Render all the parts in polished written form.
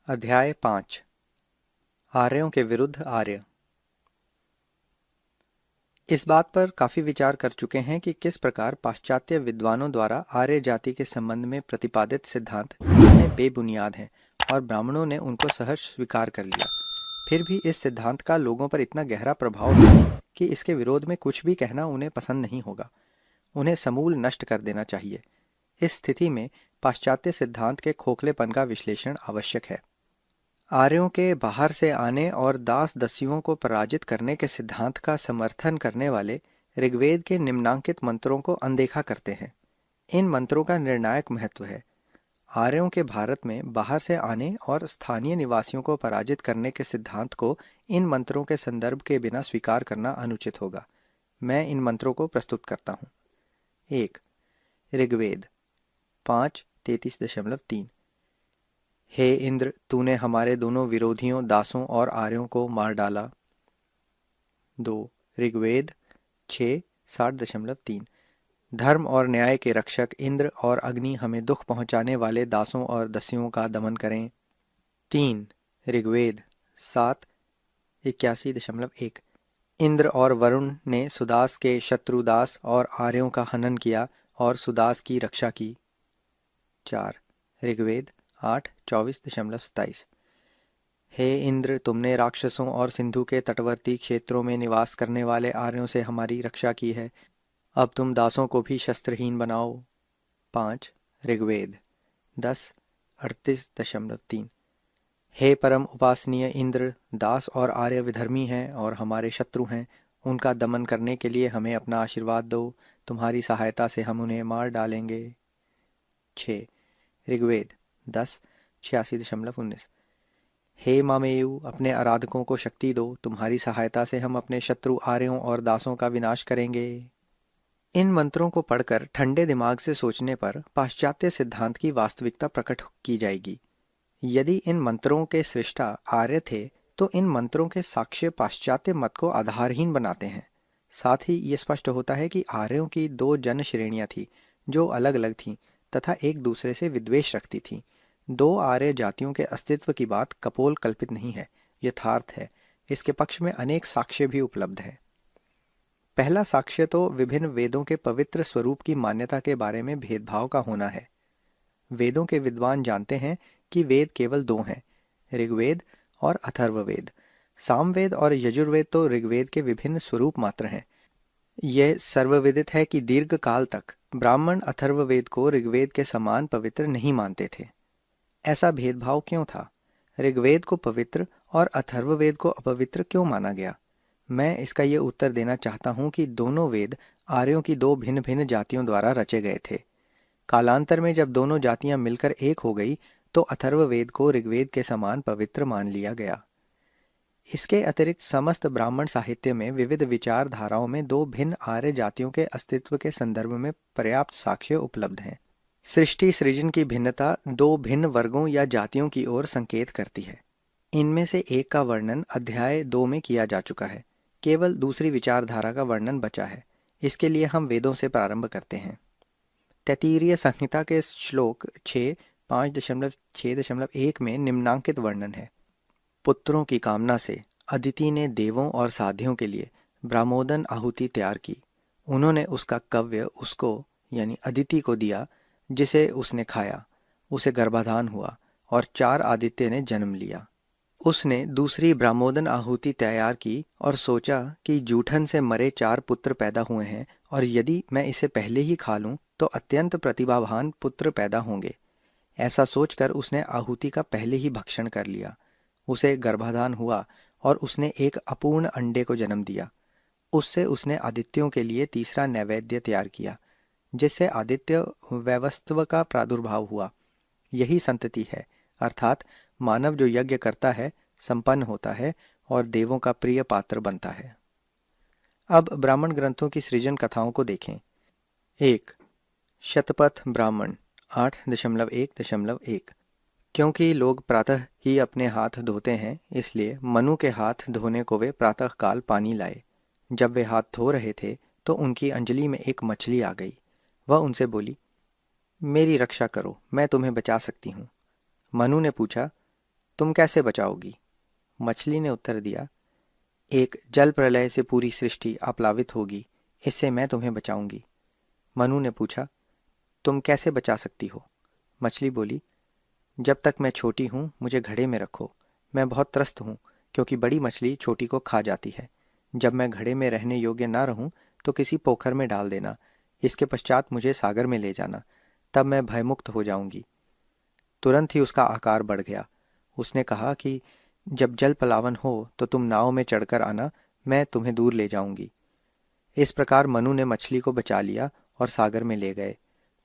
अध्याय 5 आर्यों के विरुद्ध आर्य। इस बात पर काफी विचार कर चुके हैं कि किस प्रकार पाश्चात्य विद्वानों द्वारा आर्य जाति के संबंध में प्रतिपादित सिद्धांत कितने बेबुनियाद हैं और ब्राह्मणों ने उनको सहर्ष स्वीकार कर लिया। फिर भी इस सिद्धांत का लोगों पर इतना गहरा प्रभाव है कि इसके विरोध में कुछ भी कहना उन्हें पसंद नहीं होगा। उन्हें समूल नष्ट कर देना चाहिए। इस स्थिति में पाश्चात्य सिद्धांत के खोखलेपन का विश्लेषण आवश्यक है। आर्यों के बाहर से आने और दास दस्युओं को पराजित करने के सिद्धांत का समर्थन करने वाले ऋग्वेद के निम्नांकित मंत्रों को अनदेखा करते हैं। इन मंत्रों का निर्णायक महत्व है। आर्यों के भारत में बाहर से आने और स्थानीय निवासियों को पराजित करने के सिद्धांत को इन मंत्रों के संदर्भ के बिना स्वीकार करना अनुचित होगा। मैं इन मंत्रों को प्रस्तुत करता हूँ। 1. ऋग्वेद 5:33.3 हे इंद्र, तूने हमारे दोनों विरोधियों दासों और आर्यों को मार डाला। 2. ऋग्वेद 6:60.3 धर्म और न्याय के रक्षक इंद्र और अग्नि हमें दुख पहुंचाने वाले दासों और दस्युओं का दमन करें। 3. ऋग्वेद 7:81.1 इंद्र और वरुण ने सुदास के शत्रुदास और आर्यों का हनन किया और सुदास की रक्षा की। 4. ऋग्वेद 8:24.27 हे इंद्र, तुमने राक्षसों और सिंधु के तटवर्ती क्षेत्रों में निवास करने वाले आर्यों से हमारी रक्षा की है। अब तुम दासों को भी शस्त्रहीन बनाओ। 5. ऋग्वेद 10:38.3 हे परम उपासनीय इंद्र, दास और आर्य विधर्मी हैं और हमारे शत्रु हैं। उनका दमन करने के लिए हमें अपना आशीर्वाद दो। तुम्हारी सहायता से हम उन्हें मार डालेंगे। 6. ऋग्वेद 10:86.19 हे मामेयु, अपने आराधकों को शक्ति दो। तुम्हारी सहायता से हम अपने शत्रु आर्यों और दासों का विनाश करेंगे। इन मंत्रों को पढ़कर ठंडे दिमाग से सोचने पर पाश्चात्य सिद्धांत की वास्तविकता प्रकट की जाएगी। यदि इन मंत्रों के सृष्टा आर्य थे तो इन मंत्रों के साक्ष्य पाश्चात्य मत को आधारहीन बनाते हैं। साथ ही ये स्पष्ट होता है कि आर्यों की दो जन श्रेणियां थीं जो अलग अलग थीं तथा एक दूसरे से विद्वेष रखती थीं। दो आर्य जातियों के अस्तित्व की बात कपोल कल्पित नहीं है, यथार्थ है। इसके पक्ष में अनेक साक्ष्य भी उपलब्ध हैं। पहला साक्ष्य तो विभिन्न वेदों के पवित्र स्वरूप की मान्यता के बारे में भेदभाव का होना है। वेदों के विद्वान जानते हैं कि वेद केवल दो हैं, ऋग्वेद और अथर्ववेद। सामवेद और यजुर्वेद तो ऋग्वेद के विभिन्न स्वरूप मात्र हैं। यह सर्वविदित है कि दीर्घ काल तक ब्राह्मण अथर्ववेद को ऋग्वेद के समान पवित्र नहीं मानते थे। ऐसा भेदभाव क्यों था? ऋग्वेद को पवित्र और अथर्ववेद को अपवित्र क्यों माना गया? मैं इसका ये उत्तर देना चाहता हूँ कि दोनों वेद आर्यों की दो भिन्न भिन्न जातियों द्वारा रचे गए थे। कालांतर में जब दोनों जातियां मिलकर एक हो गई तो अथर्ववेद को ऋग्वेद के समान पवित्र मान लिया गया। इसके अतिरिक्त समस्त ब्राह्मण साहित्य में विविध विचारधाराओं में दो भिन्न आर्य जातियों के अस्तित्व के संदर्भ में पर्याप्त साक्ष्य उपलब्ध हैं। सृष्टि सृजन की भिन्नता दो भिन्न वर्गों या जातियों की ओर संकेत करती है। इनमें से एक का वर्णन अध्याय 2 में किया जा चुका है। केवल दूसरी विचारधारा का वर्णन बचा है। इसके लिए हम वेदों से प्रारंभ करते हैं। तैत्तिरीय संहिता के श्लोक 6.5.6.1 में निम्नांकित वर्णन है। पुत्रों की कामना से अदिति ने देवों और साध्यों के लिए ब्रह्मोदन आहुति तैयार की। उन्होंने उसका कव्य उसको यानी अदिति को दिया, जिसे उसने खाया। उसे गर्भाधान हुआ और 4 आदित्य ने जन्म लिया। उसने दूसरी ब्रह्मोदन आहुति तैयार की और सोचा कि जूठन से मरे 4 पुत्र पैदा हुए हैं और यदि मैं इसे पहले ही खा लूं तो अत्यंत प्रतिभावान पुत्र पैदा होंगे। ऐसा सोचकर उसने आहुति का पहले ही भक्षण कर लिया। उसे गर्भाधान हुआ और उसने एक अपूर्ण अंडे को जन्म दिया। उससे उसने आदित्यों के लिए तीसरा नैवेद्य तैयार किया, जिससे आदित्य वैवस्व का प्रादुर्भाव हुआ। यही संतति है, अर्थात मानव जो यज्ञ करता है संपन्न होता है और देवों का प्रिय पात्र बनता है। अब ब्राह्मण ग्रंथों की सृजन कथाओं को देखें। 1. शतपथ ब्राह्मण 8.1.1 क्योंकि लोग प्रातः ही अपने हाथ धोते हैं, इसलिए मनु के हाथ धोने को वे प्रातः काल पानी लाए। जब वे हाथ धो रहे थे तो उनकी अंजलि में एक मछली आ गई। वह उनसे बोली, मेरी रक्षा करो, मैं तुम्हें बचा सकती हूँ। मनु ने पूछा, तुम कैसे बचाओगी? मछली ने उत्तर दिया, एक जल प्रलय से पूरी सृष्टि आप्लावित होगी, इससे मैं तुम्हें बचाऊंगी। मनु ने पूछा, तुम कैसे बचा सकती हो? मछली बोली, जब तक मैं छोटी हूँ मुझे घड़े में रखो। मैं बहुत त्रस्त हूँ क्योंकि बड़ी मछली छोटी को खा जाती है। जब मैं घड़े में रहने योग्य ना रहूँ तो किसी पोखर में डाल देना। इसके पश्चात मुझे सागर में ले जाना, तब मैं भयमुक्त हो जाऊंगी। तुरंत ही उसका आकार बढ़ गया। उसने कहा कि जब जल पलावन हो तो तुम नाव में चढ़कर आना, मैं तुम्हें दूर ले जाऊंगी। इस प्रकार मनु ने मछली को बचा लिया और सागर में ले गए।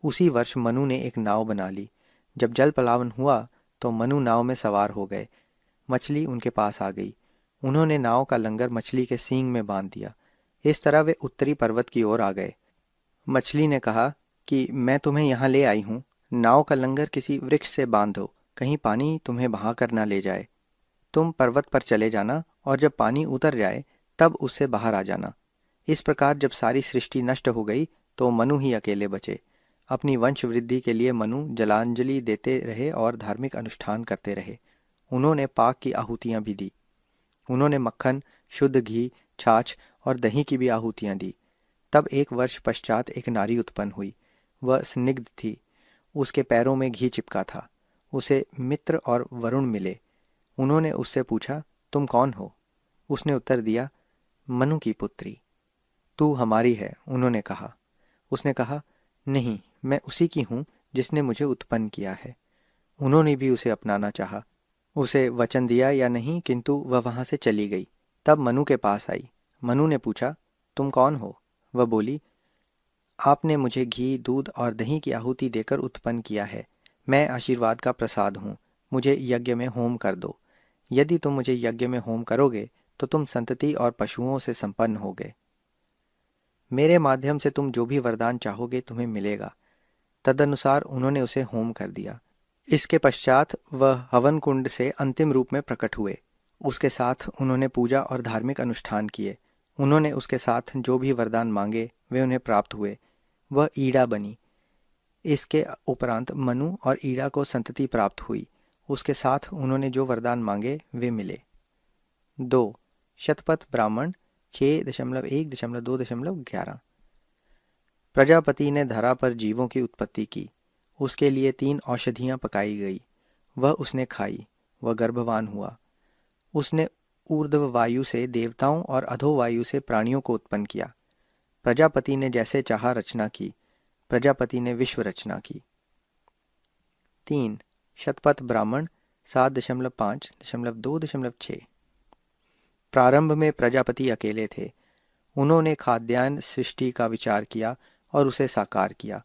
उसी वर्ष मनु ने एक नाव बना ली। जब जल पलावन हुआ तो मनु नाव में सवार हो गए। मछली उनके पास आ गई। उन्होंने नाव का लंगर मछली के सींग में बांध दिया। इस तरह वे उत्तरी पर्वत की ओर आ गए। मछली ने कहा कि मैं तुम्हें यहाँ ले आई हूँ, नाव का लंगर किसी वृक्ष से बांध दो, कहीं पानी तुम्हें बहा कर ना ले जाए। तुम पर्वत पर चले जाना और जब पानी उतर जाए तब उससे बाहर आ जाना। इस प्रकार जब सारी सृष्टि नष्ट हो गई तो मनु ही अकेले बचे। अपनी वंश वृद्धि के लिए मनु जलांजलि देते रहे और धार्मिक अनुष्ठान करते रहे। उन्होंने पाक की आहुतियाँ भी दी। उन्होंने मक्खन, शुद्ध घी, छाछ और दही की भी आहुतियाँ दी। तब एक वर्ष पश्चात एक नारी उत्पन्न हुई। वह स्निग्ध थी। उसके पैरों में घी चिपका था। उसे मित्र और वरुण मिले। उन्होंने उससे पूछा, तुम कौन हो? उसने उत्तर दिया, मनु की पुत्री। तू हमारी है, उन्होंने कहा। उसने कहा, नहीं, मैं उसी की हूँ जिसने मुझे उत्पन्न किया है। उन्होंने भी उसे अपनाना चाहा। उसे वचन दिया या नहीं, किंतु वह वहाँ से चली गई। तब मनु के पास आई। मनु ने पूछा, तुम कौन हो? वह बोली, आपने मुझे घी, दूध और दही की आहुति देकर उत्पन्न किया है। मैं आशीर्वाद का प्रसाद हूँ। मुझे यज्ञ में होम कर दो। यदि तुम मुझे यज्ञ में होम करोगे तो तुम संतति और पशुओं से संपन्न होगे। मेरे माध्यम से तुम जो भी वरदान चाहोगे तुम्हें मिलेगा। तदनुसार उन्होंने उसे होम कर दिया। इसके पश्चात वह हवन कुंड से अंतिम रूप में प्रकट हुए। उसके साथ उन्होंने पूजा और धार्मिक अनुष्ठान किए। उन्होंने उसके साथ जो भी वरदान मांगे वे उन्हें प्राप्त हुए। वह ईड़ा बनी। इसके उपरांत मनु और ईड़ा को संतति प्राप्त हुई। उसके साथ उन्होंने जो वरदान मांगे वे मिले। 2. शतपथ ब्राह्मण 6.1.2.11। प्रजापति ने धरा पर जीवों की उत्पत्ति की। उसके लिए 3 औषधियाँ पकाई गई। वह उसने खाई। वह गर्भवान हुआ। उसने ऊर्ध्व वायु से देवताओं और अधो वायु से प्राणियों को उत्पन्न किया। प्रजापति ने जैसे चाहा रचना की। प्रजापति ने विश्व रचना की। 3. शतपथ ब्राह्मण 7.5.2.6। प्रारंभ में प्रजापति अकेले थे। उन्होंने खाद्यान्न सृष्टि का विचार किया और उसे साकार किया।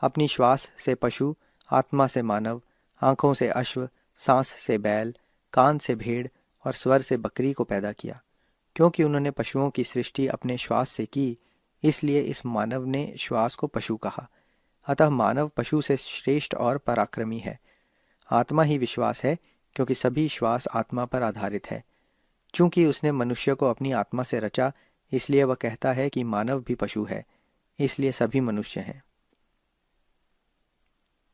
अपनी श्वास से पशु, आत्मा से मानव, आँखों से अश्व, सांस से बैल, कान से भेड़ और स्वर से बकरी को पैदा किया। क्योंकि उन्होंने पशुओं की सृष्टि अपने श्वास से की, इसलिए इस मानव ने श्वास को पशु कहा। अतः मानव पशु से श्रेष्ठ और पराक्रमी है। आत्मा ही विश्वास है, क्योंकि सभी श्वास आत्मा पर आधारित है। चूंकि उसने मनुष्य को अपनी आत्मा से रचा, इसलिए वह कहता है कि मानव भी पशु है, इसलिए सभी मनुष्य हैं।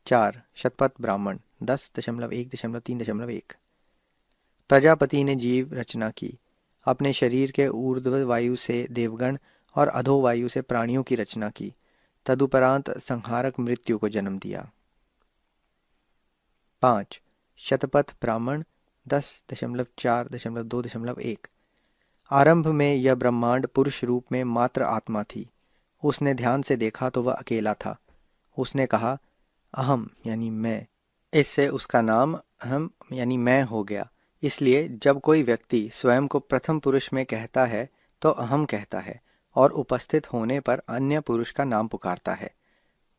4. शतपथ ब्राह्मण 10.1.3.1। प्रजापति ने जीव रचना की। अपने शरीर के ऊर्ध्व वायु से देवगण और अधो वायु से प्राणियों की रचना की। तदुपरांत संहारक मृत्यु को जन्म दिया। 5. शतपथ ब्राह्मण 10.4.2.1। आरंभ में यह ब्रह्मांड पुरुष रूप में मात्र आत्मा थी। उसने ध्यान से देखा तो वह अकेला था। उसने कहा, अहम यानी मैं। इससे उसका नाम अहम यानी मैं हो गया। इसलिए जब कोई व्यक्ति स्वयं को प्रथम पुरुष में कहता है तो अहम कहता है और उपस्थित होने पर अन्य पुरुष का नाम पुकारता है।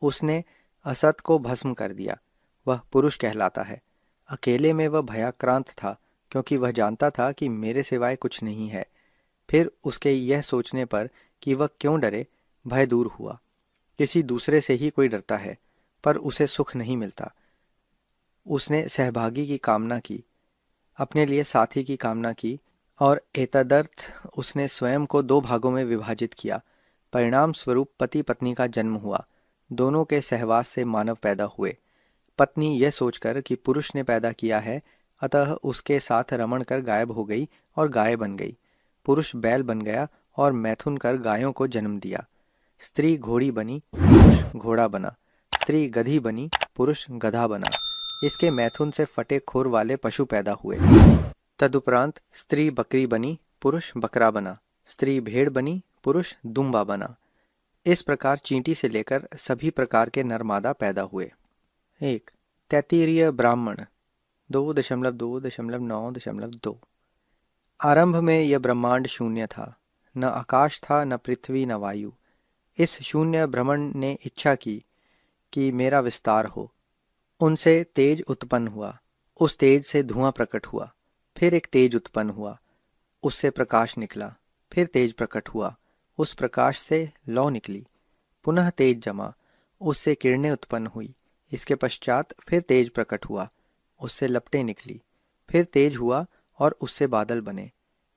उसने असत को भस्म कर दिया, वह पुरुष कहलाता है। अकेले में वह भयाक्रांत था, क्योंकि वह जानता था कि मेरे सिवाय कुछ नहीं है। फिर उसके यह सोचने पर कि वह क्यों डरे, भय दूर हुआ। किसी दूसरे से ही कोई डरता है, पर उसे सुख नहीं मिलता। उसने सहभागी की कामना की, अपने लिए साथी की कामना की, और एतदर्थ उसने स्वयं को 2 भागों में विभाजित किया। परिणाम स्वरूप पति पत्नी का जन्म हुआ। दोनों के सहवास से मानव पैदा हुए। पत्नी यह सोचकर कि पुरुष ने पैदा किया है, अतः उसके साथ रमण कर गायब हो गई और गाय बन गई। पुरुष बैल बन गया और मैथुन कर गायों को जन्म दिया। स्त्री घोड़ी बनी, पुरुष घोड़ा बना। स्त्री गधी बनी, पुरुष गधा बना। इसके मैथुन से फटे खुर वाले पशु पैदा हुए। तदुपरांत स्त्री बकरी बनी, पुरुष बकरा बना। स्त्री भेड़ बनी, पुरुष दुम्बा बना। इस प्रकार चींटी से लेकर सभी प्रकार के नरमादा पैदा हुए। 1. तैत्तिरीय ब्राह्मण 2.2.9.2। आरंभ में यह ब्रह्मांड शून्य था, न आकाश था, न पृथ्वी, न वायु। इस शून्य ब्रह्मण ने इच्छा की कि मेरा विस्तार हो। उनसे तेज उत्पन्न हुआ, उस तेज से धुआं प्रकट हुआ। फिर एक तेज उत्पन्न हुआ, उससे प्रकाश निकला। फिर तेज प्रकट हुआ, उस प्रकाश से लौ निकली। पुनः तेज जमा, उससे किरणें उत्पन्न हुई। इसके पश्चात फिर तेज प्रकट हुआ, उससे लपटें निकली। फिर तेज हुआ और उससे बादल बने।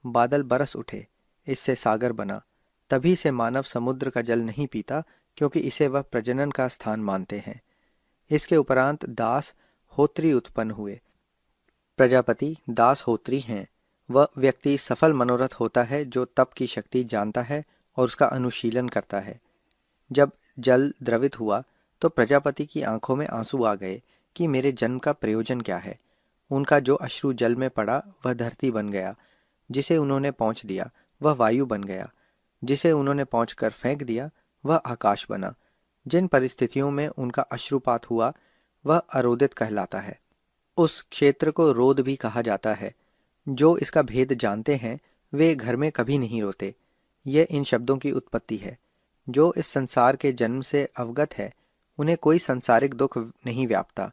बादल बरस उठे, इससे सागर बना। तभी से मानव समुद्र का जल नहीं पीता, क्योंकि इसे वह प्रजनन का स्थान मानते हैं। इसके उपरांत दास होत्री उत्पन्न हुए। प्रजापति दास होत्री हैं। वह व्यक्ति सफल मनोरथ होता है जो तप की शक्ति जानता है और उसका अनुशीलन करता है। जब जल द्रवित हुआ तो प्रजापति की आंखों में आंसू आ गए कि मेरे जन्म का प्रयोजन क्या है। उनका जो अश्रु जल में पड़ा वह धरती बन गया। जिसे उन्होंने पहुँच दिया वह वायु बन गया। जिसे उन्होंने पहुँच कर फेंक दिया वह आकाश बना। जिन परिस्थितियों में उनका अश्रुपात हुआ वह अरोदित कहलाता है। उस क्षेत्र को रोद भी कहा जाता है। जो इसका भेद जानते हैं वे घर में कभी नहीं रोते। यह इन शब्दों की उत्पत्ति है। जो इस संसार के जन्म से अवगत है उन्हें कोई संसारिक दुख नहीं व्यापता।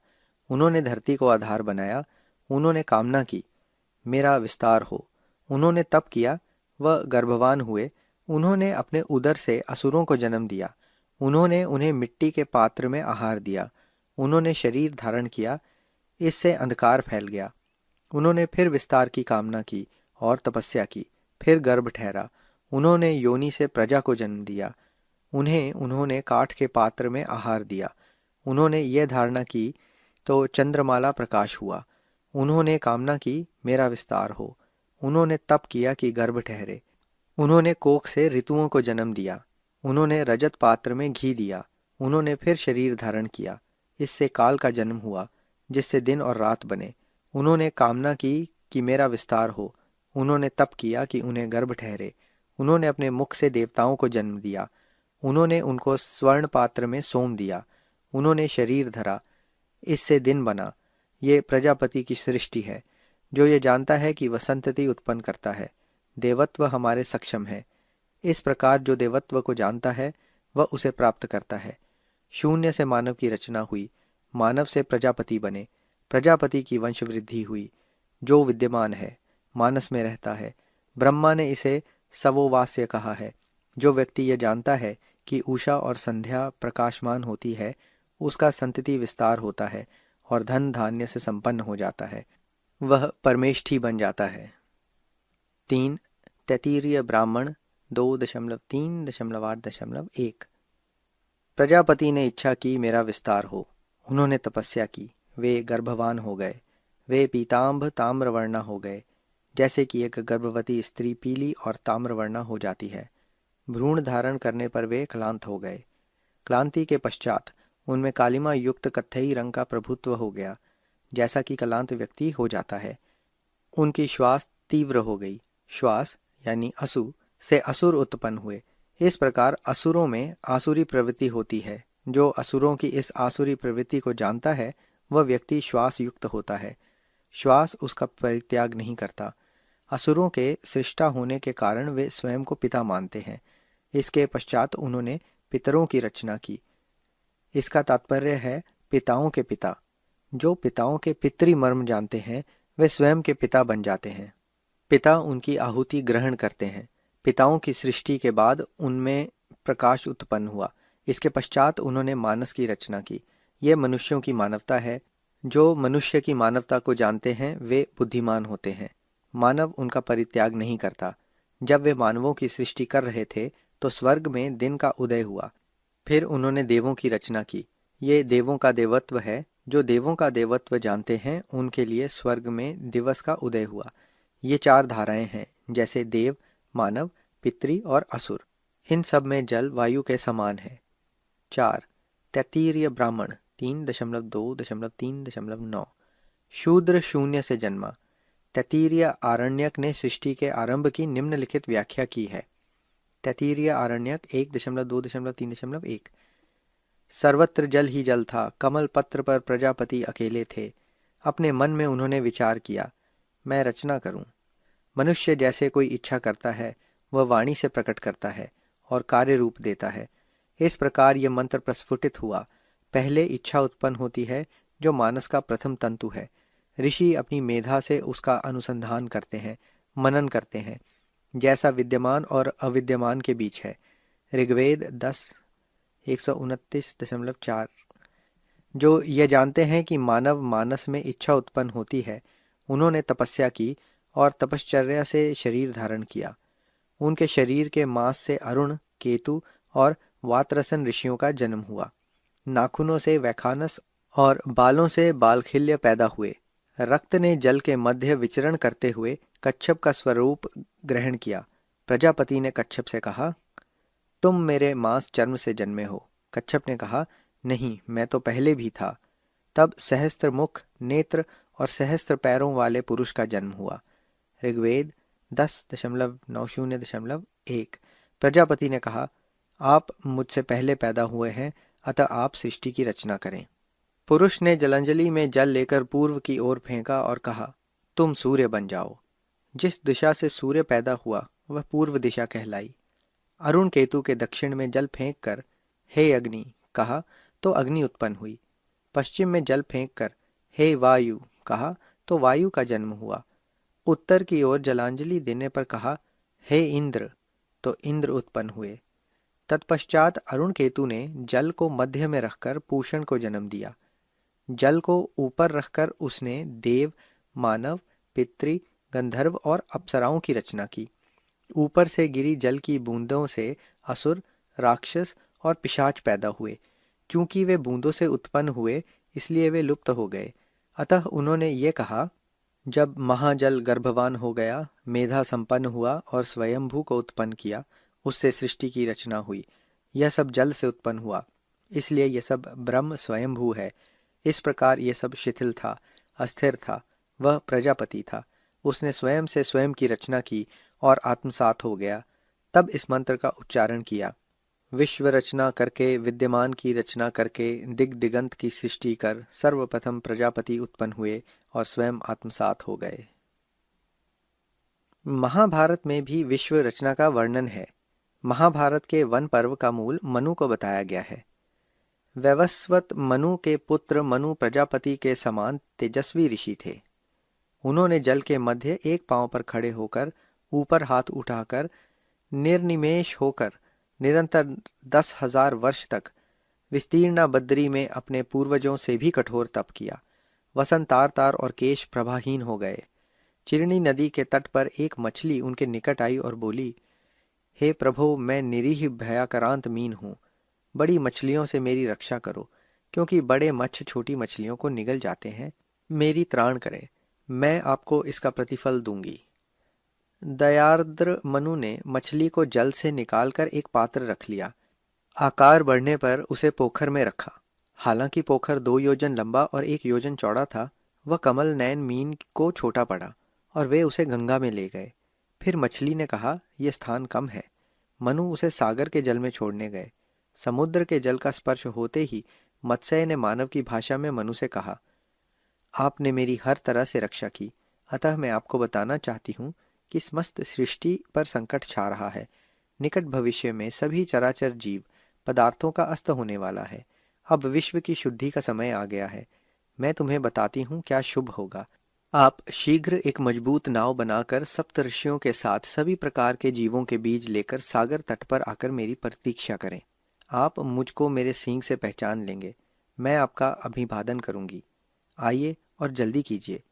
उन्होंने धरती को आधार बनाया। उन्होंने कामना की मेरा विस्तार हो। उन्होंने तप किया, वह गर्भवान हुए। उन्होंने अपने उदर से असुरों को जन्म दिया। उन्होंने उन्हें मिट्टी के पात्र में आहार दिया। उन्होंने शरीर धारण किया, इससे अंधकार फैल गया। उन्होंने फिर विस्तार की कामना की और तपस्या की, फिर गर्भ ठहरा। उन्होंने योनि से प्रजा को जन्म दिया। उन्होंने काठ के पात्र में आहार दिया। उन्होंने यह धारणा की तो चंद्रमाला प्रकाश हुआ। उन्होंने कामना की मेरा विस्तार हो। उन्होंने तप किया कि गर्भ ठहरे। उन्होंने कोख से ऋतुओं को जन्म दिया। उन्होंने रजत पात्र में घी दिया। उन्होंने फिर शरीर धारण किया, इससे काल का जन्म हुआ, जिससे दिन और रात बने। उन्होंने कामना की कि मेरा विस्तार हो। उन्होंने तप किया कि उन्हें गर्भ ठहरे। उन्होंने अपने मुख से देवताओं को जन्म दिया। उन्होंने उनको स्वर्ण पात्र में सोम दिया। उन्होंने शरीर धरा, इससे दिन बना। ये प्रजापति की सृष्टि है, जो ये जानता है कि वह संतति उत्पन्न करता है। देवत्व हमारे सक्षम है। इस प्रकार जो देवत्व को जानता है वह उसे प्राप्त करता है। शून्य से मानव की रचना हुई। मानव से प्रजापति बने। प्रजापति की वंश वृद्धि हुई। जो विद्यमान है मानस में रहता है। ब्रह्मा ने इसे सवोवास्य कहा है। जो व्यक्ति यह जानता है कि उषा और संध्या प्रकाशमान होती है, उसका संतति विस्तार होता है और धन धान्य से संपन्न हो जाता है। वह परमेष्ठी बन जाता है। 3. तैत्तिरीय ब्राह्मण 2.3.8.1। प्रजापति ने इच्छा की मेरा विस्तार हो। उन्होंने तपस्या की, वे गर्भवान हो गए। वे पीतांब ताम्रवर्णा हो गए, जैसे कि एक गर्भवती स्त्री पीली और ताम्रवर्णा हो जाती है। भ्रूण धारण करने पर वे क्लांत हो गए। क्लांति के पश्चात उनमें कालिमा युक्त कत्थई रंग का प्रभुत्व हो गया, जैसा कि क्लांत व्यक्ति हो जाता है। उनकी श्वास तीव्र हो गई। श्वास यानी असु से असुर उत्पन्न हुए। इस प्रकार असुरों में आसुरी प्रवृत्ति होती है। जो असुरों की इस आसुरी प्रवृत्ति को जानता है वह व्यक्ति श्वास युक्त होता है। श्वास उसका परित्याग नहीं करता। असुरों के सृष्टा होने के कारण वे स्वयं को पिता मानते हैं। इसके पश्चात उन्होंने पितरों की रचना की। इसका तात्पर्य है पिताओं के पिता। जो पिताओं के पितरी मर्म जानते हैं वे स्वयं के पिता बन जाते हैं। पिता उनकी आहुति ग्रहण करते हैं। पिताओं की सृष्टि के बाद उनमें प्रकाश उत्पन्न हुआ। इसके पश्चात उन्होंने मानस की रचना की। यह मनुष्यों की मानवता है। जो मनुष्य की मानवता को जानते हैं वे बुद्धिमान होते हैं। मानव उनका परित्याग नहीं करता। जब वे मानवों की सृष्टि कर रहे थे तो स्वर्ग में दिन का उदय हुआ। फिर उन्होंने देवों की रचना की। ये देवों का देवत्व है जो देवों का देवत्व जानते हैं उनके लिए स्वर्ग में दिवस का उदय हुआ। ये चार धाराएं हैं, जैसे देव, मानव, पितरी और असुर। इन सब में जल वायु के समान है। 4. तैत्तिरीय ब्राह्मण 3.2.3.9 शूद्र शून्य से जन्मा। तैत्तिरीय आरण्यक ने सृष्टि के आरंभ की निम्नलिखित व्याख्या की है। तैत्तिरीय आरण्यक 1.2.3.1 सर्वत्र जल ही जल था, कमल पत्र पर प्रजापति अकेले थे। अपने मन में उन्होंने विचार किया, मैं रचना करूं। मनुष्य जैसे कोई इच्छा करता है वह वाणी से प्रकट करता है और कार्य रूप देता है। इस प्रकार यह मंत्र प्रस्फुटित हुआ। पहले इच्छा उत्पन्न होती है जो मानस का प्रथम तंतु है। ऋषि अपनी मेधा से उसका अनुसंधान करते हैं, मनन करते हैं, जैसा विद्यमान और अविद्यमान के बीच है। ऋग्वेद 10:129.4 जो ये जानते हैं कि मानव मानस में इच्छा उत्पन्न होती है, उन्होंने तपस्या की और तपश्चर्या से शरीर धारण किया। उनके शरीर के मांस से अरुण, केतु और वातरसन ऋषियों का जन्म हुआ। नाखूनों से वैखानस और बालों से बालखिल्य पैदा हुए। रक्त ने जल के मध्य विचरण करते हुए कच्छप का स्वरूप ग्रहण किया। प्रजापति ने कच्छप से कहा, तुम मेरे मांस चर्म से जन्मे हो। कच्छप ने कहा, नहीं, मैं तो पहले भी था। तब सहस्त्र मुख, नेत्र और सहस्त्र पैरों वाले पुरुष का जन्म हुआ। ऋग्वेद 10.90.1 प्रजापति ने कहा, आप मुझसे पहले पैदा हुए हैं, अतः आप सृष्टि की रचना करें। पुरुष ने जलांजलि में जल लेकर पूर्व की ओर फेंका और कहा, तुम सूर्य बन जाओ। जिस दिशा से सूर्य पैदा हुआ वह पूर्व दिशा कहलाई। अरुण केतु के दक्षिण में जल फेंक कर हे अग्नि कहा तो अग्नि उत्पन्न हुई। पश्चिम में जल फेंक कर हे वायु कहा तो वायु का जन्म हुआ। उत्तर की ओर जलांजलि देने पर कहा, हे इंद्र, तो इंद्र उत्पन्न हुए। तत्पश्चात अरुण केतु ने जल को मध्य में रखकर पूषण को जन्म दिया। जल को ऊपर रखकर उसने देव, मानव, पितृ, गंधर्व और अप्सराओं की रचना की। ऊपर से गिरी जल की बूंदों से असुर, राक्षस और पिशाच पैदा हुए। चूंकि वे बूंदों से उत्पन्न हुए इसलिए वे लुप्त हो गए। अतः उन्होंने ये कहा, जब महाजल गर्भवान हो गया, मेधा संपन्न हुआ और स्वयंभू को उत्पन्न किया, उससे सृष्टि की रचना हुई। यह सब जल से उत्पन्न हुआ, इसलिए यह सब ब्रह्म स्वयंभू है। इस प्रकार यह सब शिथिल था, अस्थिर था। वह प्रजापति था, उसने स्वयं से स्वयं की रचना की और आत्मसात हो गया। तब इस मंत्र का उच्चारण किया, विश्व रचना करके, विद्यमान की रचना करके, दिग दिगंत की सृष्टि कर सर्वप्रथम प्रजापति उत्पन्न हुए और स्वयं आत्मसात हो गए। महाभारत में भी विश्व रचना का वर्णन है। महाभारत के वन पर्व का मूल मनु को बताया गया है। वैवस्वत मनु के पुत्र मनु प्रजापति के समान तेजस्वी ऋषि थे। उन्होंने जल के मध्य एक पांव पर खड़े होकर, ऊपर हाथ उठाकर, निर्निमेष होकर निरंतर 10,000 वर्ष तक विस्तीर्ण बद्री में अपने पूर्वजों से भी कठोर तप किया। वसन तार तार और केश प्रभाहीन हो गए। चिरनी नदी के तट पर एक मछली उनके निकट आई और बोली, हे प्रभु, मैं निरीह भयाक्रांत मीन हूँ। बड़ी मछलियों से मेरी रक्षा करो, क्योंकि बड़े मच्छ छोटी मछलियों को निगल जाते हैं। मेरी त्राण करें, मैं आपको इसका प्रतिफल दूंगी। दयार्द्र मनु ने मछली को जल से निकालकर एक पात्र रख लिया। आकार बढ़ने पर उसे पोखर में रखा। हालांकि पोखर 2 योजन लंबा और 1 योजन चौड़ा था, वह कमल नयन मीन को छोटा पड़ा और वे उसे गंगा में ले गए। फिर मछली ने कहा, यह स्थान कम है। मनु उसे सागर के जल में छोड़ने गए। समुद्र के जल का स्पर्श होते ही मत्स्य ने मानव की भाषा में मनु से कहा, आपने मेरी हर तरह से रक्षा की, अतः मैं आपको बताना चाहती हूँ कि समस्त सृष्टि पर संकट छा रहा है। निकट भविष्य में सभी चराचर जीव पदार्थों का अस्त होने वाला है। अब विश्व की शुद्धि का समय आ गया है। मैं तुम्हें बताती हूँ क्या शुभ होगा। आप शीघ्र एक मजबूत नाव बनाकर सप्तऋषियों के साथ सभी प्रकार के जीवों के बीज लेकर सागर तट पर आकर मेरी प्रतीक्षा करें। आप मुझको मेरे सींग से पहचान लेंगे। मैं आपका अभिवादन करूंगी। आइए और जल्दी कीजिए।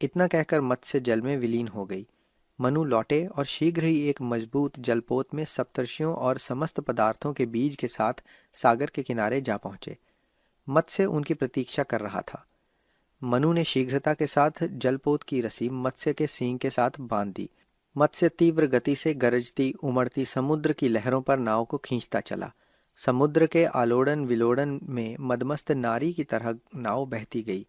इतना कहकर मत्स्य जल में विलीन हो गई। मनु लौटे और शीघ्र ही एक मजबूत जलपोत में सप्तर्षियों और समस्त पदार्थों के बीज के साथ सागर के किनारे जा पहुंचे। मत्स्य उनकी प्रतीक्षा कर रहा था। मनु ने शीघ्रता के साथ जलपोत की रस्सी मत्स्य के सींग के साथ बांध दी। मत्स्य तीव्र गति से गरजती उमड़ती समुद्र की लहरों पर नाव को खींचता चला। समुद्र के आलोड़न विलोड़न में मदमस्त नारी की तरह नाव बहती गई।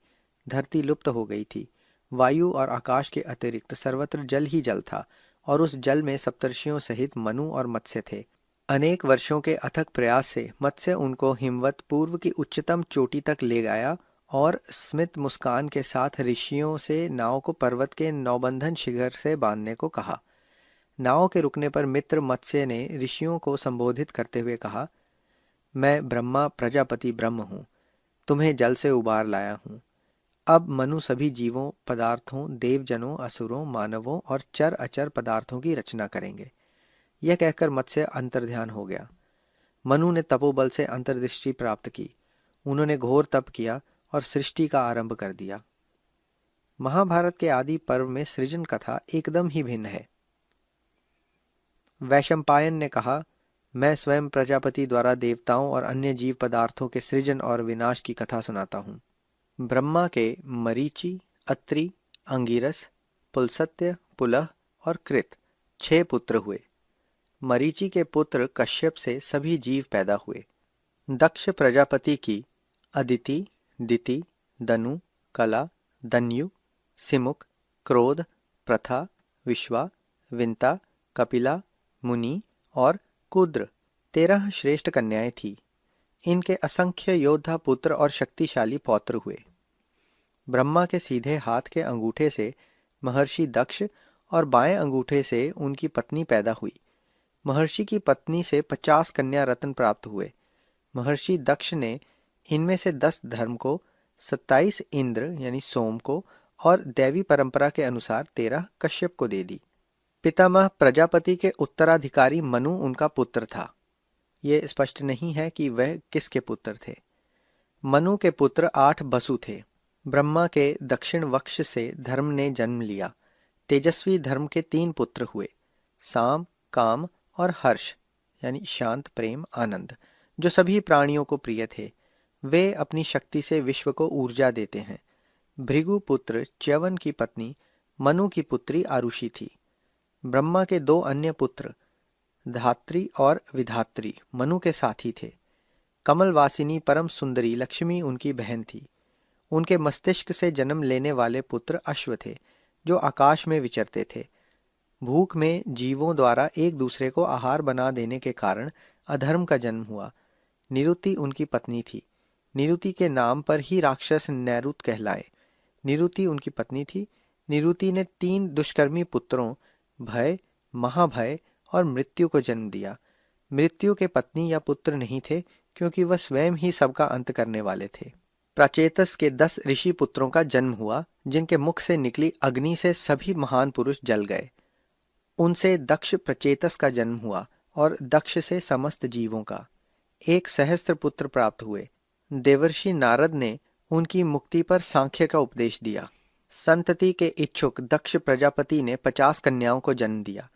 धरती लुप्त हो गई थी। वायु और आकाश के अतिरिक्त सर्वत्र जल ही जल था और उस जल में सप्तर्षियों सहित मनु और मत्स्य थे। अनेक वर्षों के अथक प्रयास से मत्स्य उनको हिमवत पूर्व की उच्चतम चोटी तक ले गया और स्मित मुस्कान के साथ ऋषियों से नाव को पर्वत के नौबंधन शिखर से बांधने को कहा। नाव के रुकने पर मित्र मत्स्य ने ऋषियों को संबोधित करते हुए कहा, मैं ब्रह्मा प्रजापति ब्रह्म हूँ, तुम्हें जल से उबार लाया हूँ। अब मनु सभी जीवों, पदार्थों, देवजनों, असुरों, मानवों और चर अचर पदार्थों की रचना करेंगे। यह कहकर मत्स्य अंतर्ध्यान हो गया। मनु ने तपोबल से अंतर्दृष्टि प्राप्त की। उन्होंने घोर तप किया और सृष्टि का आरंभ कर दिया। महाभारत के आदि पर्व में सृजन कथा एकदम ही भिन्न है। वैशंपायन ने कहा, मैं स्वयं प्रजापति द्वारा देवताओं और अन्य जीव पदार्थों के सृजन और विनाश की कथा सुनाता हूँ। ब्रह्मा के मरीचि, अत्रि, अंगिरस, पुलस्त्य, पुलह और कृत 6 पुत्र हुए। मरीचि के पुत्र कश्यप से सभी जीव पैदा हुए। दक्ष प्रजापति की अदिति, दिति, दनु, कला, दन्यु, सिमुक, क्रोध, प्रथा, विश्वा, विंता, कपिला, मुनि और कुद्र 13 श्रेष्ठ कन्याएं थी। इनके असंख्य योद्धा पुत्र और शक्तिशाली पौत्र हुए। ब्रह्मा के सीधे हाथ के अंगूठे से महर्षि दक्ष और बाएं अंगूठे से उनकी पत्नी पैदा हुई। महर्षि की पत्नी से 50 कन्या रत्न प्राप्त हुए। महर्षि दक्ष ने इनमें से 10 धर्म को, 27 इंद्र यानी सोम को और दैवी परंपरा के अनुसार 13 कश्यप को दे दी। पितामह प्रजापति के उत्तराधिकारी मनु उनका पुत्र था। ये स्पष्ट नहीं है कि वह किसके पुत्र थे। मनु के पुत्र 8 बसु थे। ब्रह्मा के दक्षिण वक्ष से धर्म ने जन्म लिया। तेजस्वी धर्म के 3 पुत्र हुए, साम, काम और हर्ष यानी शांत, प्रेम, आनंद, जो सभी प्राणियों को प्रिय थे। वे अपनी शक्ति से विश्व को ऊर्जा देते हैं। भृगु पुत्र च्यवन की पत्नी मनु की पुत्री आरुषि थी। ब्रह्मा के 2 अन्य पुत्र धात्री और विधात्री मनु के साथी थे। कमलवासिनी परम सुंदरी लक्ष्मी उनकी बहन थी। उनके मस्तिष्क से जन्म लेने वाले पुत्र अश्व थे, जो आकाश में विचरते थे। भूख में जीवों द्वारा एक दूसरे को आहार बना देने के कारण अधर्म का जन्म हुआ। निरुति उनकी पत्नी थी। निरुति के नाम पर ही राक्षस नैरुत कहलाए। निरुति उनकी पत्नी थी। निरुति ने 3 दुष्कर्मी पुत्रों भय, महाभय और मृत्यु को जन्म दिया। मृत्यु के पत्नी या पुत्र नहीं थे, क्योंकि वह स्वयं ही सबका अंत करने वाले थे। प्राचेतस के 10 ऋषि पुत्रों का जन्म हुआ, जिनके मुख से निकली अग्नि से सभी महान पुरुष जल गए। उनसे दक्ष प्रचेतस का जन्म हुआ और दक्ष से समस्त जीवों का 1 सहस्त्र पुत्र प्राप्त हुए। देवर्षि नारद ने उनकी मुक्ति पर सांख्य का उपदेश दिया। संतति के इच्छुक दक्ष प्रजापति ने 50 कन्याओं को जन्म दिया।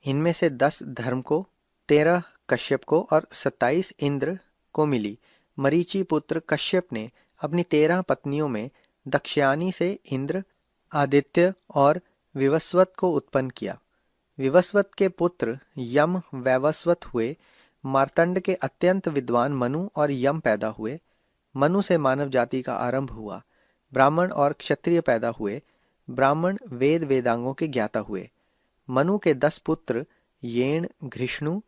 इनमें से 10 धर्म को, 13 कश्यप को और 27 इंद्र को मिली। मरीचि पुत्र कश्यप ने अपनी 13 पत्नियों में दक्षयानी से इंद्र, आदित्य और विवस्वत को उत्पन्न किया। विवस्वत के पुत्र यम, वैवस्वत हुए। मार्तंड के अत्यंत विद्वान मनु और यम पैदा हुए। मनु से मानव जाति का आरंभ हुआ। ब्राह्मण और क्षत्रिय पैदा हुए। ब्राह्मण वेद वेदांगों के ज्ञाता हुए। मनु के 10 पुत्र येण, घृष्णु,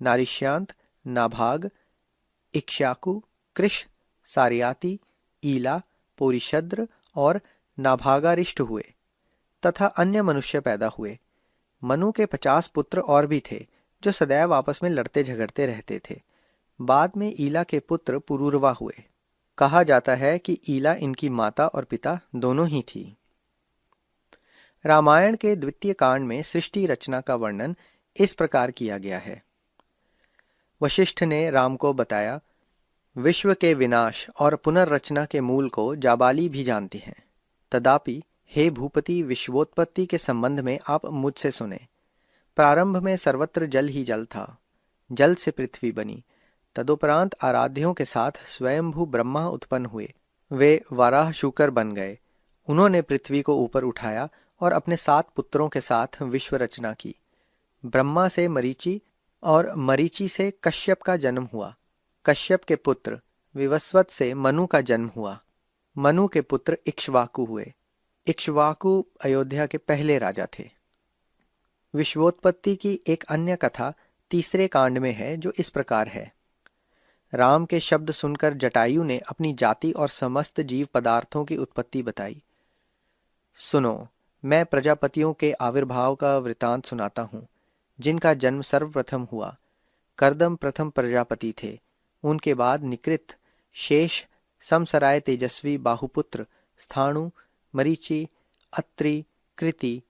नारिश्यांत, नाभाग, इक्ष्वाकु, कृश, सारियाती, ईला, पोरिशद्र और नाभागारिष्ट हुए तथा अन्य मनुष्य पैदा हुए। मनु के 50 पुत्र और भी थे, जो सदैव आपस में लड़ते झगड़ते रहते थे। बाद में ईला के पुत्र पुरूरवा हुए। कहा जाता है कि ईला इनकी माता और पिता दोनों ही थी। रामायण के द्वितीय कांड में सृष्टि रचना का वर्णन इस प्रकार किया गया है। वशिष्ठ ने राम को बताया, विश्व के विनाश और पुनर्रचना के मूल को जाबाली भी जानती हैं। तदापि हे भूपति, विश्वोत्पत्ति के संबंध में आप मुझसे सुने। प्रारंभ में सर्वत्र जल ही जल था। जल से पृथ्वी बनी, तदुपरांत आराध्यों के साथ स्वयंभू ब्रह्मा उत्पन्न हुए। वे वाराह शूकर बन गए। उन्होंने पृथ्वी को ऊपर उठाया और अपने 7 पुत्रों के साथ विश्व रचना की। ब्रह्मा से मरीचि और मरीचि से कश्यप का जन्म हुआ। कश्यप के पुत्र विवस्वत से मनु का जन्म हुआ। मनु के पुत्र इक्ष्वाकु हुए। इक्ष्वाकु अयोध्या के पहले राजा थे। विश्वोत्पत्ति की एक अन्य कथा तीसरे कांड में है, जो इस प्रकार है। राम के शब्द सुनकर जटायु ने अपनी जाति और समस्त जीव पदार्थों की उत्पत्ति बताई। सुनो, मैं प्रजापतियों के आविर्भाव का वृतांत सुनाता हूँ, जिनका जन्म सर्वप्रथम हुआ। कर्दम प्रथम प्रजापति थे। उनके बाद निकृत, शेष, समसराय तेजस्वी बाहुपुत्र, स्थाणु, मरीचि, अत्रि, कृति,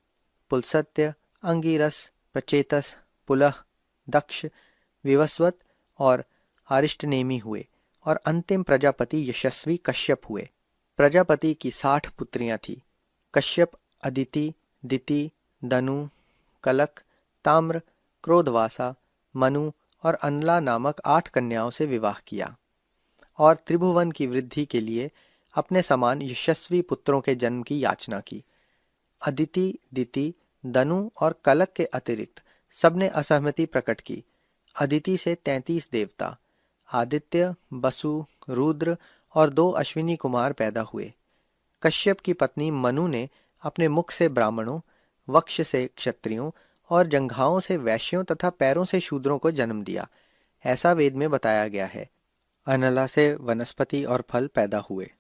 पुलसत्य, अंगिरस, प्रचेतस, पुलह, दक्ष, विवस्वत और अरिष्टनेमि हुए और अंतिम प्रजापति यशस्वी कश्यप हुए। प्रजापति की 60 पुत्रियां थीं। कश्यप अदिति, दिति, दनु, कलक, ताम्र, क्रोधवासा, मनु और अनला नामक 8 कन्याओं से विवाह किया और त्रिभुवन की वृद्धि के लिए अपने समान यशस्वी पुत्रों के जन्म की याचना की। अदिति, दिति, दनु और कलक के अतिरिक्त सबने असहमति प्रकट की। अदिति से 33 देवता, आदित्य, बसु, रुद्र और 2 अश्विनी कुमार पैदा हुए। कश्यप की पत्नी मनु ने अपने मुख से ब्राह्मणों, वक्ष से क्षत्रियों और जंघाओं से वैश्यों तथा पैरों से शूद्रों को जन्म दिया। ऐसा वेद में बताया गया है। अनला से वनस्पति और फल पैदा हुए।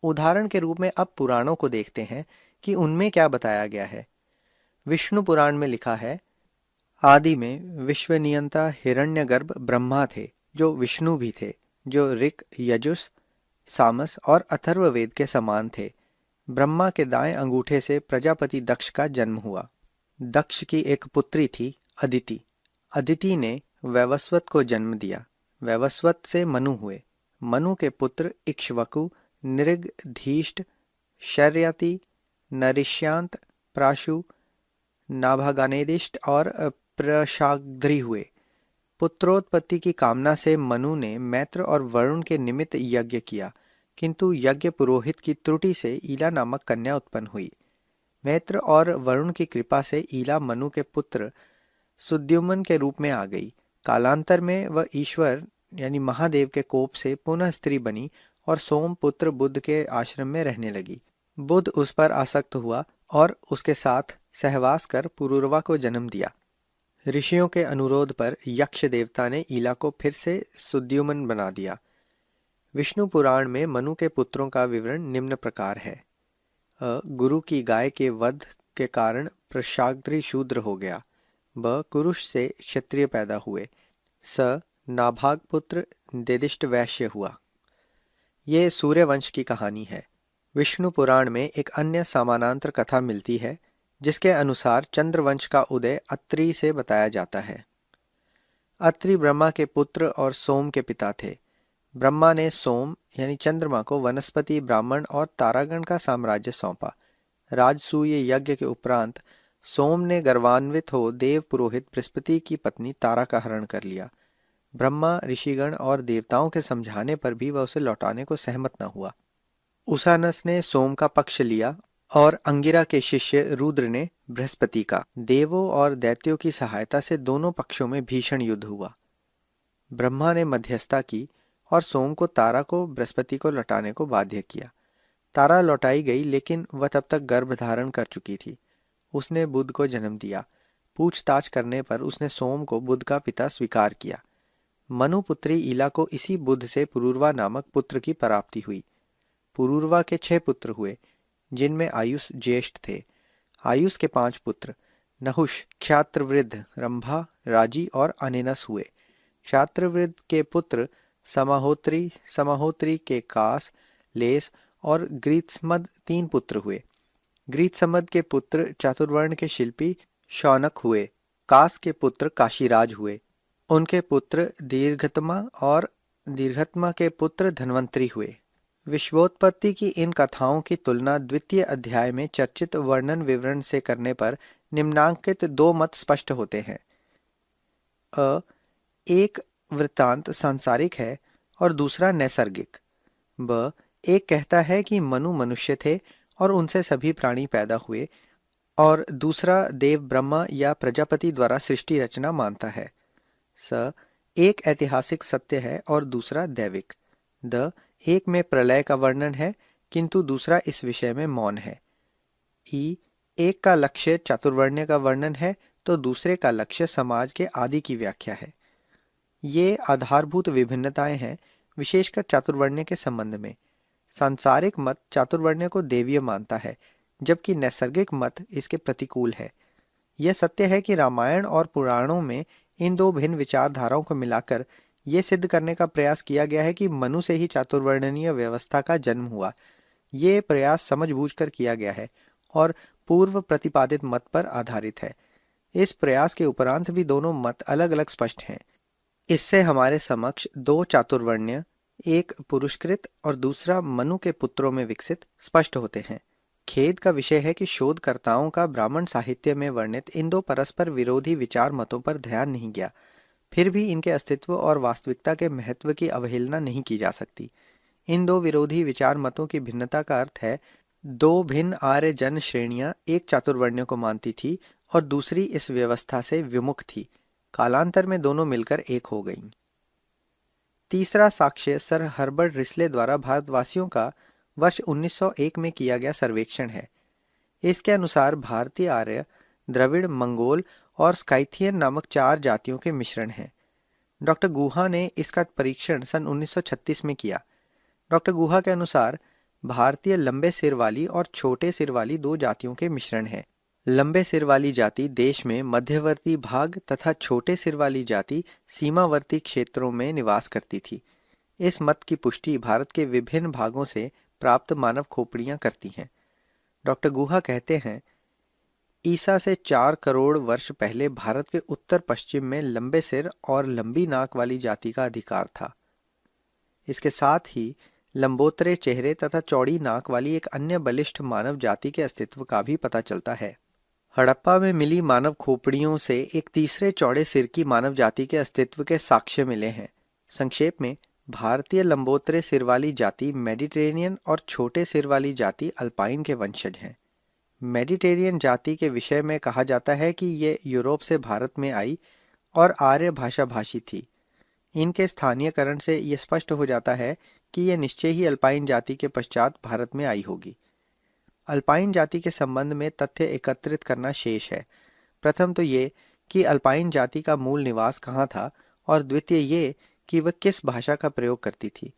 उदाहरण के रूप में अब पुराणों को देखते हैं कि उनमें क्या बताया गया है। विष्णु पुराण में लिखा है, आदि में विश्वनियंता हिरण्यगर्भ ब्रह्मा थे, जो विष्णु भी थे, जो ऋक, यजुस, सामस और अथर्ववेद के समान थे। ब्रह्मा के दाएं अंगूठे से प्रजापति दक्ष का जन्म हुआ। दक्ष की एक पुत्री थी अदिति। अदिति ने वैवस्वत को जन्म दिया। वैवस्वत से मनु हुए। मनु के पुत्र इक्ष्वाकु, नृग, धीष्ट, शर्यति, नरिष्यांत, प्राशु, नाभागानेदिष्ट और प्रशाग्द्री हुए। पुत्रोत्पत्ति की कामना से मनु ने मैत्र और वरुण के निमित्त यज्ञ किया, किंतु यज्ञ पुरोहित की त्रुटि से ईला नामक कन्या उत्पन्न हुई। मैत्र और वरुण की कृपा से ईला मनु के पुत्र सुद्युम्न के रूप में आ गई। कालांतर में वह ईश्वर यानी महादेव के कोप से पुनः स्त्री बनी और सोम पुत्र बुध के आश्रम में रहने लगी। बुध उस पर आसक्त हुआ और उसके साथ सहवास कर पुरूरवा को जन्म दिया। ऋषियों के अनुरोध पर यक्ष देवता ने ईला को फिर से सुद्युम्न बना दिया। विष्णु पुराण में मनु के पुत्रों का विवरण निम्न प्रकार है। गुरु की गाय के वध के कारण प्रशाग्द्री शूद्र हो गया। ब कुरुष से क्षत्रिय पैदा हुए। स नाभाग पुत्र देदिष्ट वैश्य हुआ। ये सूर्यवंश की कहानी है। विष्णु पुराण में एक अन्य समानांतर कथा मिलती है, जिसके अनुसार चंद्रवंश का उदय अत्रि से बताया जाता है। अत्रि ब्रह्मा के पुत्र और सोम के पिता थे। ब्रह्मा ने सोम यानी चंद्रमा को वनस्पति, ब्राह्मण और तारागण का साम्राज्य सौंपा। राजसूय यज्ञ के उपरांत सोम ने गर्वान्वित हो देव पुरोहित बृहस्पति की पत्नी तारा का हरण कर लिया। ब्रह्मा, ऋषिगण और देवताओं के समझाने पर भी वह उसे लौटाने को सहमत न हुआ। उसानस ने सोम का पक्ष लिया और अंगिरा के शिष्य रुद्र ने बृहस्पति का। देवों और दैत्यों की सहायता से दोनों पक्षों में भीषण युद्ध हुआ। ब्रह्मा ने मध्यस्थता की और सोम को तारा को बृहस्पति को लौटाने को बाध्य किया। तारा लौटाई गई, लेकिन वह तब तक गर्भ धारण कर चुकी थी। उसने बुध को जन्म दिया। पूछताछ करने पर उसने सोम को बुध का पिता स्वीकार किया। मनु पुत्री ईला को इसी बुध से पुरूरवा नामक पुत्र की प्राप्ति हुई। पुरूरवा के 6 पुत्र हुए, जिनमें आयुष ज्येष्ठ थे। आयुष के 5 पुत्र नहुष, क्षात्रवृद्ध, रंभा, राजी और अनिनस हुए। क्षात्रवृद्ध के पुत्र समाहोत्री, समाहोत्री के कास, लेस और ग्रीत्समद 3 पुत्र हुए। ग्रीत्समद के पुत्र चातुर्वर्ण के शिल्पी शौनक हुए। कास के पुत्र काशीराज हुए। उनके पुत्र दीर्घतमा और दीर्घतमा के पुत्र धन्वंतरी हुए। विश्वोत्पत्ति की इन कथाओं की तुलना द्वितीय अध्याय में चर्चित वर्णन विवरण से करने पर निम्नांकित 2 मत स्पष्ट होते हैं। एक वृत्तांत सांसारिक है और दूसरा नैसर्गिक। ब एक कहता है कि मनु मनुष्य थे और उनसे सभी प्राणी पैदा हुए, और दूसरा देव ब्रह्मा या प्रजापति द्वारा सृष्टि रचना मानता है। स एक ऐतिहासिक सत्य है और दूसरा दैविक। द एक में प्रलय का वर्णन है किंतु दूसरा इस विषय में मौन है। ई एक का लक्ष्य चातुर्वर्ण्य का वर्णन है तो दूसरे का लक्ष्य समाज के आदि की व्याख्या है। ये आधारभूत विभिन्नताएं हैं, विशेषकर चातुर्वर्ण्य के संबंध में। सांसारिक मत चातुर्वर्ण्य को देवीय मानता है, जबकि नैसर्गिक मत इसके प्रतिकूल है। यह सत्य है कि रामायण और पुराणों में इन दो भिन्न विचारधाराओं को मिलाकर यह सिद्ध करने का प्रयास किया गया है कि मनु से ही चातुर्वर्णनीय व्यवस्था का जन्म हुआ। ये प्रयास समझबूझकर किया गया है और पूर्व प्रतिपादित मत पर आधारित है। इस प्रयास के उपरांत भी दोनों मत अलग अलग स्पष्ट हैं। इससे हमारे समक्ष दो चातुर्वर्ण्य, एक पुरुषकृत और दूसरा मनु के पुत्रों में विकसित, स्पष्ट होते हैं। खेद का विषय है कि शोधकर्ताओं का ब्राह्मण साहित्य में वर्णित इन दो परस्पर विरोधी विचार मतों पर ध्यान नहीं गया। फिर भी इनके अस्तित्व और वास्तविकता के महत्व की अवहेलना नहीं की जा सकती। इन दो विरोधी विचार मतों की भिन्नता का अर्थ है दो भिन्न आर्य जन श्रेणियां एक चातुर्वर्ण्य को मानती थी और दूसरी इस व्यवस्था से विमुख थी। कालांतर में दोनों मिलकर एक हो गईं। तीसरा साक्ष्य सर हर्बर्ट रिस्ले द्वारा भारतवासियों का वर्ष 1901 में किया गया सर्वेक्षण है। इसके अनुसार भारतीय आर्य, द्रविड़, मंगोल और स्काइथियन नामक 4 जातियों के मिश्रण हैं। डॉक्टर गुहा ने इसका परीक्षण सन 1936 में किया। डॉक्टर गुहा के अनुसार भारतीय लंबे सिर वाली और छोटे सिर वाली 2 जातियों के मिश्रण है। लंबे सिर वाली जाति देश में मध्यवर्ती भाग तथा छोटे सिर वाली जाति सीमावर्ती क्षेत्रों में निवास करती थी। इस मत की पुष्टि भारत के विभिन्न भागों से प्राप्त मानव खोपड़ियां करती हैं। डॉक्टर गुहा कहते हैं, ईसा से 4 करोड़ वर्ष पहले भारत के उत्तर पश्चिम में लंबे सिर और लंबी नाक वाली जाति का अधिकार था। इसके साथ ही लंबोतरे चेहरे तथा चौड़ी नाक वाली एक अन्य बलिष्ठ मानव जाति के अस्तित्व का भी पता चलता है। हड़प्पा में मिली मानव खोपड़ियों से एक तीसरे चौड़े सिर की मानव जाति के अस्तित्व के साक्ष्य मिले हैं। संक्षेप में, भारतीय लंबोतरे सिर वाली जाति मेडिटेरेनियन और छोटे सिर वाली जाति अल्पाइन के वंशज हैं। मेडिटेरियन जाति के विषय में कहा जाता है कि ये यूरोप से भारत में आई और आर्य भाषा भाषी थी। इनके स्थानीयकरण से ये स्पष्ट हो जाता है कि यह निश्चय ही अल्पाइन जाति के पश्चात भारत में आई होगी। अल्पाइन जाति के संबंध में तथ्य एकत्रित करना शेष है। प्रथम तो ये कि अल्पाइन जाति का मूल निवास कहाँ था, और द्वितीय ये कि वह किस भाषा का प्रयोग करती थी।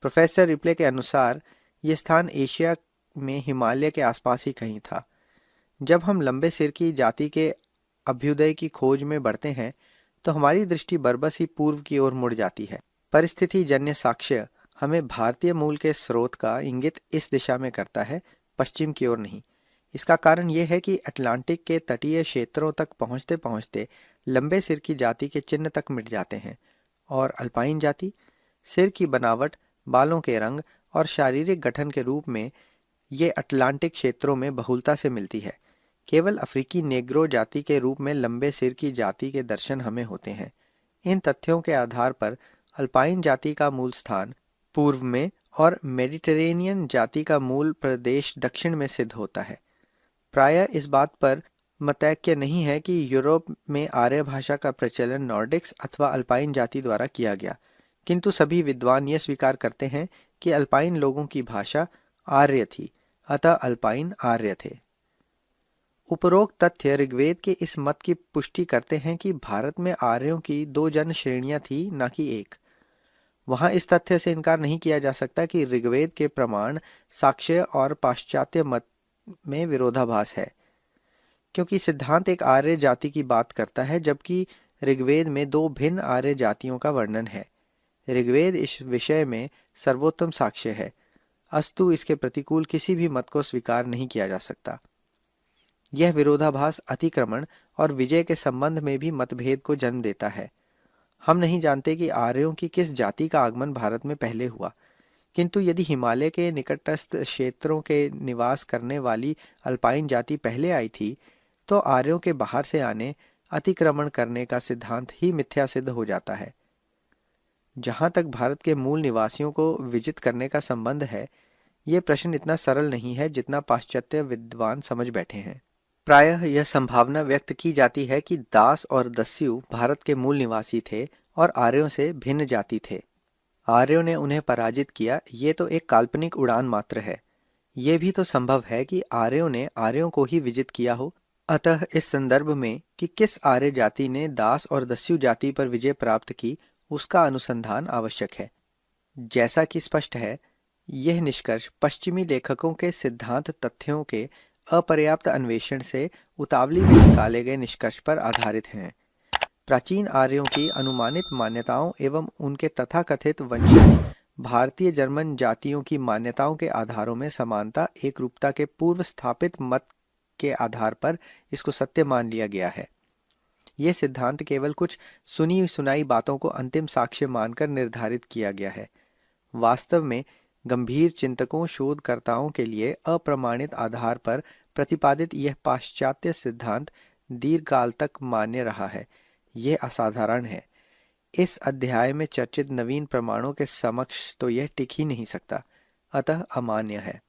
प्रोफेसर रिप्ले के अनुसार ये स्थान एशिया में हिमालय के आसपास ही कहीं था। जब हम लंबे सिर की जाति के अभ्युदय की खोज में बढ़ते हैं तो हमारी दृष्टि बरबस ही पूर्व की ओर मुड़ जाती है। परिस्थिति जन्य साक्ष्य हमें भारतीय मूल के स्रोत का इंगित इस दिशा में करता है, पश्चिम की ओर नहीं। इसका कारण यह है कि अटलांटिक के तटीय क्षेत्रों तक पहुंचते पहुंचते लंबे सिर की जाति के चिन्ह तक मिट जाते हैं, और अल्पाइन जाति सिर की बनावट, बालों के रंग और शारीरिक गठन के रूप में ये अटलांटिक क्षेत्रों में बहुलता से मिलती है। केवल अफ्रीकी नेग्रो जाति के रूप में लंबे सिर की जाति के दर्शन हमें होते हैं। इन तथ्यों के आधार पर अल्पाइन जाति का मूल स्थान पूर्व में और मेडिटेरेनियन जाति का मूल प्रदेश दक्षिण में सिद्ध होता है। प्रायः इस बात पर मतैक्य नहीं है कि यूरोप में आर्य भाषा का प्रचलन नॉर्डिक्स अथवा अल्पाइन जाति द्वारा किया गया, किंतु सभी विद्वान यह स्वीकार करते हैं कि अल्पाइन लोगों की भाषा आर्य थी, अतः अल्पाइन आर्य थे। उपरोक्त तथ्य ऋग्वेद के इस मत की पुष्टि करते हैं कि भारत में आर्यों की 2 जन श्रेणियां थी, न कि एक। वहां इस तथ्य से इनकार नहीं किया जा सकता कि ऋग्वेद के प्रमाण, साक्ष्य और पाश्चात्य मत में विरोधाभास है, क्योंकि सिद्धांत एक आर्य जाति की बात करता है जबकि ऋग्वेद में 2 भिन्न आर्य जातियों का वर्णन है। ऋग्वेद इस विषय में सर्वोत्तम साक्ष्य है, अस्तु इसके प्रतिकूल किसी भी मत को स्वीकार नहीं किया जा सकता। यह विरोधाभास अतिक्रमण और विजय के संबंध में भी मतभेद को जन्म देता है। हम नहीं जानते कि आर्यों की किस जाति का आगमन भारत में पहले हुआ, किंतु यदि हिमालय के निकटस्थ क्षेत्रों के निवास करने वाली अल्पाइन जाति पहले आई थी, तो आर्यों के बाहर से आने, अतिक्रमण करने का सिद्धांत ही मिथ्या सिद्ध हो जाता है। जहाँ तक भारत के मूल निवासियों को विजित करने का संबंध है, ये प्रश्न इतना सरल नहीं है जितना पाश्चात्य विद्वान समझ बैठे हैं। प्रायः यह संभावना व्यक्त की जाती है कि दास और दस्यु भारत के मूल निवासी थे और आर्यों से भिन्न जाति थे। आर्यों ने उन्हें पराजित किया, ये तो एक काल्पनिक उड़ान मात्र है। ये भी तो संभव है कि आर्यों ने आर्यों को ही विजित किया हो। अतः इस संदर्भ में कि किस आर्य जाति ने दास और दस्यु जाति पर विजय प्राप्त की, उसका अनुसंधान आवश्यक है। जैसा कि स्पष्ट है, यह निष्कर्ष पश्चिमी लेखकों के सिद्धांत तथ्यों के अपर्याप्त अन्वेषण से उतावली में निकाले गए निष्कर्ष पर आधारित हैं। प्राचीन आर्यों की अनुमानित मान्यताओं एवं उनके तथाकथित वंशज भारतीय जर्मन जातियों की मान्यताओं के आधारों में समानता एकरूपता के पूर्व स्थापित मत के आधार पर इसको सत्य मान लिया गया है। यह सिद्धांत केवल कुछ सुनी सुनाई बातों को अंतिम साक्ष्य मानकर निर्धारित किया गया है। वास्तव में गंभीर चिंतकों शोधकर्ताओं के लिए अप्रमाणित आधार पर प्रतिपादित यह पाश्चात्य सिद्धांत दीर्घकाल तक मान्य रहा है। यह असाधारण है। इस अध्याय में चर्चित नवीन प्रमाणों के समक्ष तो यह टिक ही नहीं सकता, अतः अमान्य है।